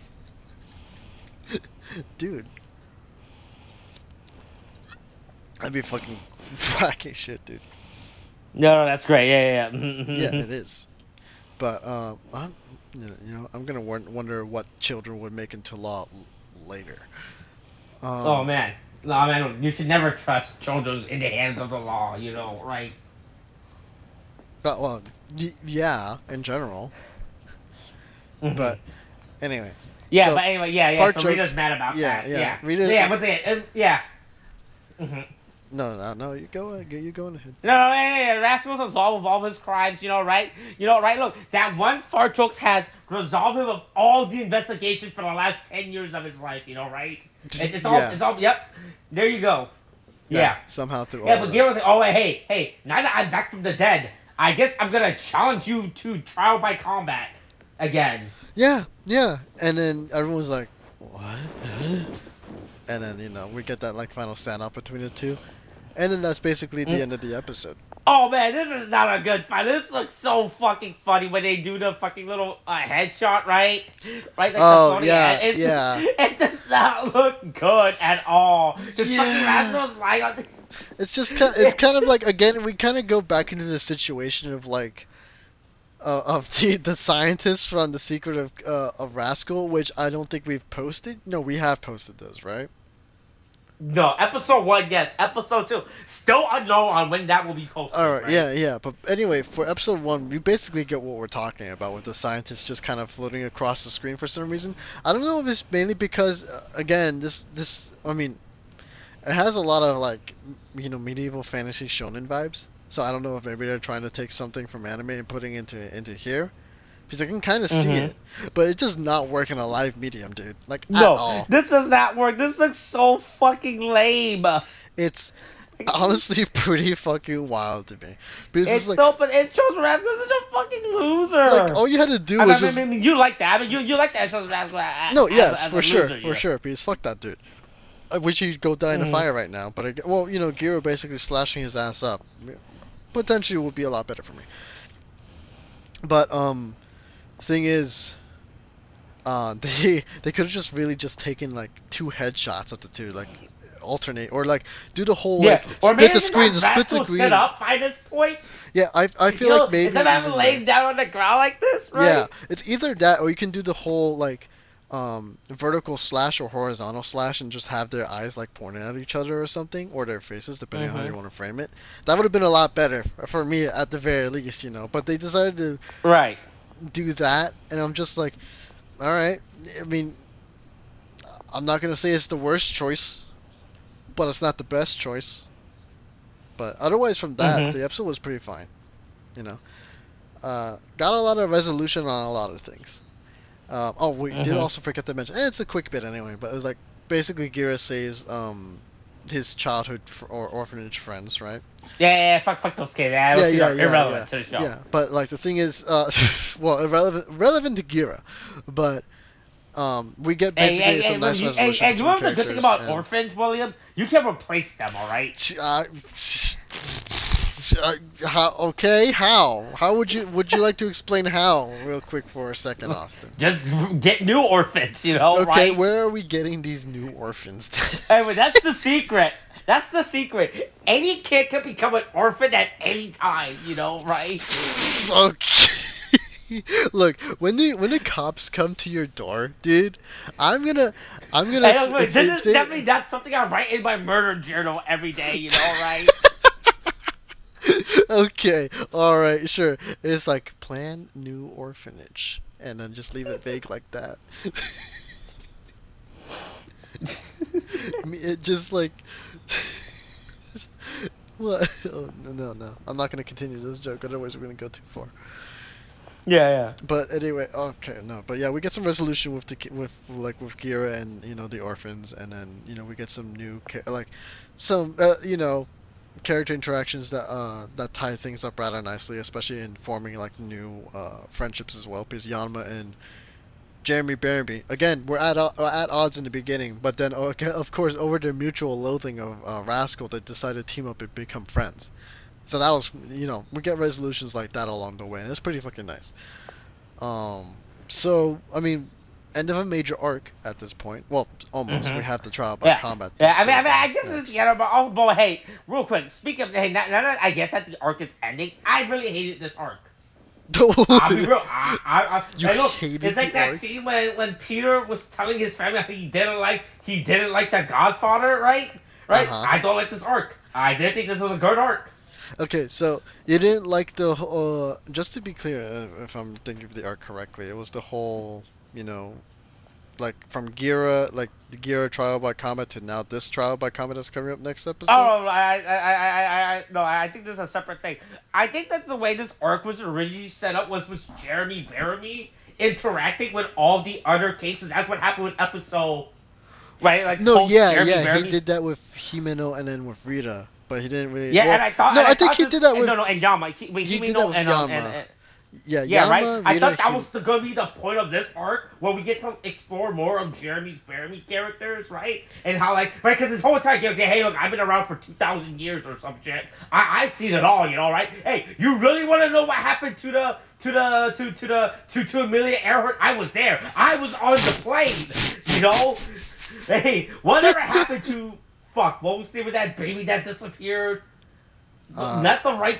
Jeez. Dude. That'd be fucking wacky shit, dude. No, that's great. Yeah, Yeah, yeah. it is. But I'm gonna wonder what children would make into law later. Oh man, no man, you should never trust children in the hands of the law. Right? But well, yeah, in general. Hmm. But anyway, Yeah, so but anyway, yeah. fart So Rita's jokes. mad about Yeah, that. yeah. Yeah, Rita. yeah. What's it? Yeah. Hmm. No. You go. You going ahead. No, Rasmus has solved all his crimes, right? Right? Look, that one fart jokes has resolved him of all the investigation for the last 10 years of his life, right? Yeah. It's all, yep. There you go. Yeah. Yeah. Somehow through Yeah, all but of that. Gabriel's like, oh, wait, hey, now that I'm back from the dead, I guess I'm gonna challenge you to trial by combat again. Yeah, yeah. And then everyone's like, what? And then we get that like final standoff between the two, and then that's basically the Mm. end of the episode. Oh man, this is not a good fight. This looks so fucking funny when they do the fucking little headshot, right? Right, like the Oh floating yeah, head. yeah, It does not look good at all. This fucking yeah. Rasmus lying on the... It's kind of like, again, we kind of go back into the situation of like of the scientist from the Secret of Rascal, which I don't think we've posted. No, we have posted those, right? No, episode 1, yes. Episode 2, still unknown on when that will be posted, All right, right? yeah. But anyway, for episode 1, we basically get what we're talking about with the scientist just kind of floating across the screen for some reason. I don't know if it's mainly because, again, this I mean, it has a lot of like medieval fantasy shonen vibes. So I don't know if maybe they're trying to take something from anime and putting into here. Because I can kind of see Mm-hmm. it, but it does not work in a live medium, dude. Like at No, all. this does not work. This looks so fucking lame. It's honestly pretty fucking wild to me. Because it's It's like, so, but it shows Rasmus is a fucking loser. all you had to do I was mean, just you like that. I mean, you like that it shows Rasmus no, yes, as a for sure, loser, for sure. Because fuck that dude. I wish he'd go die in a Mhm. fire right now. But Giro basically slashing his ass up potentially would be a lot better for me. But thing is, they could have just really just taken like 2 headshots of the two, like alternate, or like do the whole Yeah, like or split maybe the just screens, have split the Rasmus screen. sit up by this point. Yeah, I feel like maybe instead of having even laying down on the ground like this, right? yeah, it's either that or you can do the whole like vertical slash or horizontal slash and just have their eyes like pointing at each other or something, or their faces, depending on how you want to frame it. That would have been a lot better for me at the very least, But they decided to Right. do that, and I'm just like, all right. I mean, I'm not gonna say it's the worst choice, but it's not the best choice. But otherwise, from that, Mhm. the episode was pretty fine. Got a lot of resolution on a lot of things. We did Mhm. also forget to mention. It's a quick bit anyway, but it was like basically Gira saves his childhood or orphanage friends, right? Yeah. Fuck those kids. They're irrelevant to the show. Yeah, but like the thing is, well, relevant to Gira, but we get basically some nice resolution Hey, you between know the good thing characters. about And, orphans, William? You can replace them, all right? How would you like to explain how real quick for a second, Austin? Just get new orphans, Okay, right? where are we getting these new orphans? Anyway, that's the secret. That's the secret. Any kid can become an orphan at any time, right? Okay. Look, when the cops come to your door, dude, I'm gonna. Hey, look, this is definitely not something I write in my murder journal every day, right? Okay, all right, sure. It's like plan new orphanage, and then just leave it vague like that. It just like. What? Oh, no. I'm not gonna continue this joke. Otherwise, we're gonna go too far. Yeah. But anyway, okay, no, but yeah, we get some resolution with Gira and the orphans, and then we get some new some character interactions that tie things up rather nicely, especially in forming like new friendships as well. Because Yanma and Jeremy Barnaby, again, we're at odds in the beginning, but then of course over their mutual loathing of Rascal, they decided to team up and become friends. So that was, we get resolutions like that along the way, and it's pretty fucking nice. So I mean, end of a major arc at this point. Well, almost. We Mm-hmm. have the trial by Yeah. combat to Yeah, go I by guess it's, next. but hey, real quick, speak of, hey, now that I guess that the arc is ending, I really hated this arc. I'll be real. You Hey, look, hated it's like the that arc? scene when Peter was telling his family he didn't like the Godfather, right? Uh Right. huh. I don't like this arc. I didn't think this was a good arc. Okay, so you didn't like the just to be clear, if I'm thinking of the arc correctly, it was the whole, you know, like from Gira, like the Gira trial by combat to now this trial by combat that's coming up next episode. Oh, no, I think this is a separate thing. I think that the way this arc was originally set up was Jeremy Bearimy interacting with all the other cases. That's what happened with episode, right? Like No, post yeah, Jeremy yeah, he Bearimy. did that with Himeno and then with Rita, but he didn't really. Yeah, Well, no, and I I think thought he this, did that and with. no, no, and Yama, He did that Himino, with Yama. and Yeah, yeah, right. Yama, I Rita, thought that was gonna be the point of this arc, where we get to explore more of Jeremy's Bearimy characters, right? And how right, because this whole entire game, say, hey, look, I've been around for 2,000 years or some shit. I've seen it all, right? Hey, you really want to know what happened to Amelia Earhart? I was there. I was on the plane. Hey, whatever happened to what was the name of that baby that disappeared? uh, Not the right.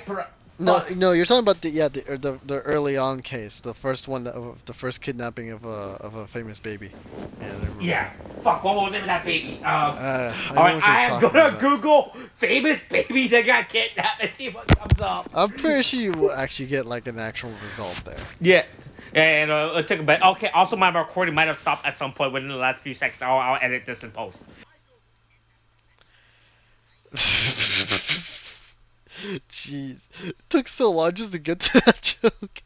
No, Fuck. no, you're talking about the early on case, the first one of the first kidnapping of a famous baby. Yeah, I remember Yeah. that. Fuck, what was the name of that baby? I know Alright, what you're I am talking gonna about. Google famous baby that got kidnapped and see what comes up. I'm pretty sure you will actually get like an actual result there. Yeah. And it took a bit. Okay, also my recording might have stopped at some point within the last few seconds. I'll edit this in post. Jeez, it took so long just to get to that joke.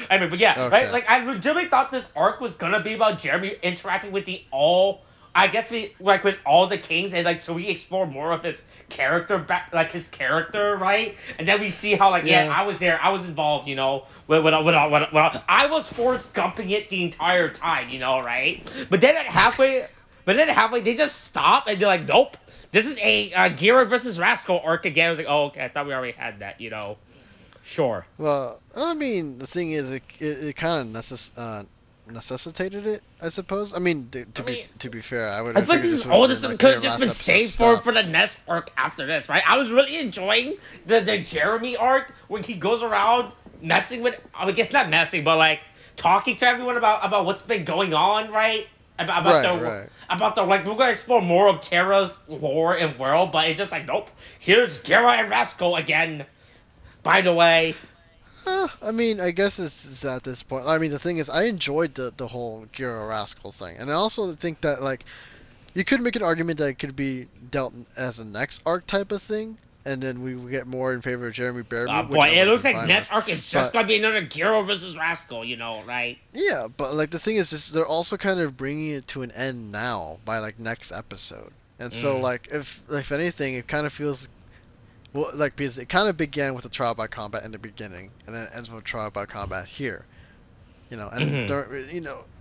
I mean, but yeah, right? Okay. Like, I legitimately thought this arc was gonna be about Jeremy interacting with I guess with all the kings, and like, so we explore more of his character, like his character, right? And then we see how, like, yeah, Yeah. I was there, I was involved, I was Forrest Gumping it the entire time, right? But then halfway, they just stop and they're like, nope, this is a Gira versus Rascal arc again. I was like, oh, okay, I thought we already had that. Sure. Well, I mean, the thing is, it kind of necessitated it, I suppose. I mean, I mean, to be fair, I would I have feel like figured this this is would have all been this like could their have just last been episode saved for stuff. the next arc after this, right? I was really enjoying the Jeremy arc when he goes around messing with, I guess not messing, but like talking to everyone about what's been going on, right? Right, right. About the like, we're gonna explore more of Terra's lore and world, but it's just like, nope. Here's Gera and Rascal again. By the way. I mean, I guess it's at this point. I mean, the thing is, I enjoyed the whole Gira Rascal thing, and I also think that like you could make an argument that it could be dealt as a next arc type of thing, and then we would get more in favor of Jeremy Bearimy, which Boy, I it would have looks been like fine with. next arc is just But gonna be another Gero versus Rascal, right? yeah, but like the thing is they're also kind of bringing it to an end now by like next episode, and so Mm. like if anything, it kind of feels well like because it kind of began with a trial by combat in the beginning, and then it ends with a trial by combat here. And Mm-hmm. there,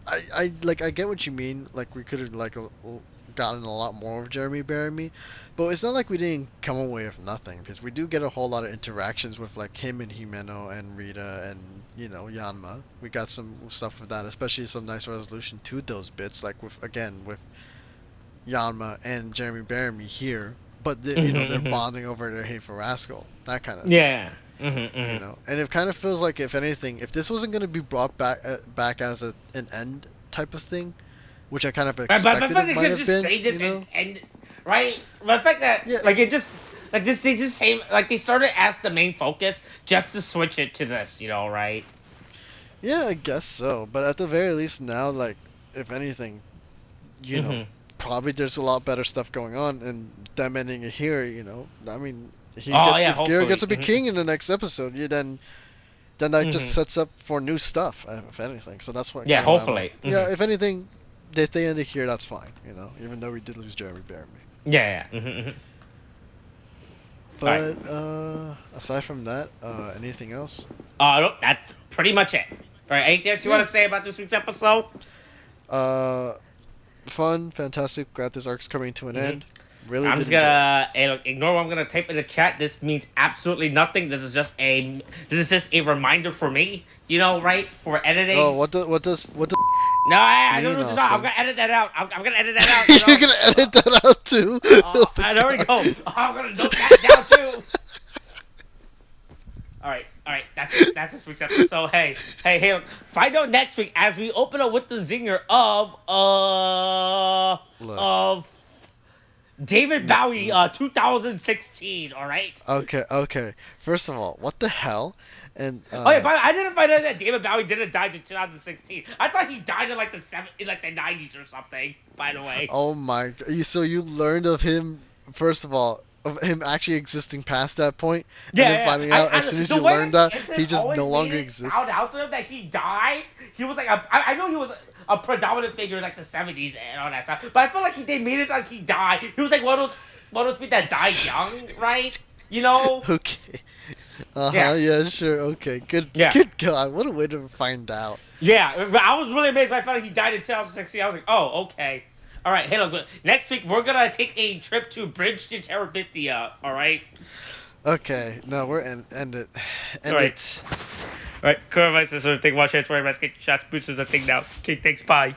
I get what you mean. Like we could have like gotten a lot more of Jeremy Bearimy, but it's not like we didn't come away with nothing because we do get a whole lot of interactions with like him and Himeno and Rita and Yanma. We got some stuff with that, especially some nice resolution to those bits, like with Yanma and Jeremy Bearimy here. But they're Mm-hmm. bonding over their hate for Rascal, that kind of thing. Yeah. Mm-hmm. Mm-hmm. And it kind of feels like if anything, if this wasn't going to be brought back as an end type of thing, which I kind of Right, but the expected fact it they might could have just been, say this and right, but the fact Yeah, that like it just like this they just say like they started as the main focus just to switch it to this, right? yeah, I guess so. But at the very least now, like, if anything, you know, Mm-hmm. probably there's a lot better stuff going on, and them ending it here, I mean, Oh yeah, if Gary gets hopefully. to be king in the next episode, then that just Mm-hmm. sets up for new stuff, if anything. So that's what Yeah, kind of why I'm like, hopefully. yeah, Mm-hmm. if anything, if they end it here, that's fine, even though we did lose Jeremy Bearimy. Yeah, yeah. Mm-hmm. All right. But aside from that, anything else? Nope, that's pretty much it. All right, anything else you Yeah. want to say about this week's episode? Uh, fun, fantastic. Glad this arc's coming to an end. Really I'm did just enjoy it. gonna look, ignore what I'm gonna type in the chat. This means absolutely nothing. This is just a reminder for me, you know, right? For editing. Oh, what does No, I mean, don't know. I'm Austin? gonna edit that out. I'm gonna edit that out. You know? You're gonna edit that out too? Oh my there we God. go. I'm gonna note that down too. All right. That's this week's episode. So hey, look, find out next week as we open up with the zinger Look. of David Bowie 2016. All right. Okay. First of all, what the hell? And Oh yeah, but I didn't find out that David Bowie didn't die in 2016. I thought he died in like the 90s or something. By the way. oh my God. So you learned of him, first of all, of him actually existing past that point, and then finding out as soon as you learned that he just no longer exists. Found out to him that he died. He was like I know he was a predominant figure in like the 70s and all that stuff, but I feel like they made it like he died. He was like one of those people that died young, right? You know? Okay. Yeah, sure. Okay. Good. Yeah. Good God. What a way to find out. Yeah, but I was really amazed when I found out he died in 2016. I was like, oh, okay. All right, hey, look, next week we're gonna take a trip to Bridge to Terabithia. All right. Okay. No, we're end it. End All right. it. All right. Cool, my sister. Take watch it. Where my skate shots boots is a thing now. Okay, thanks. Bye.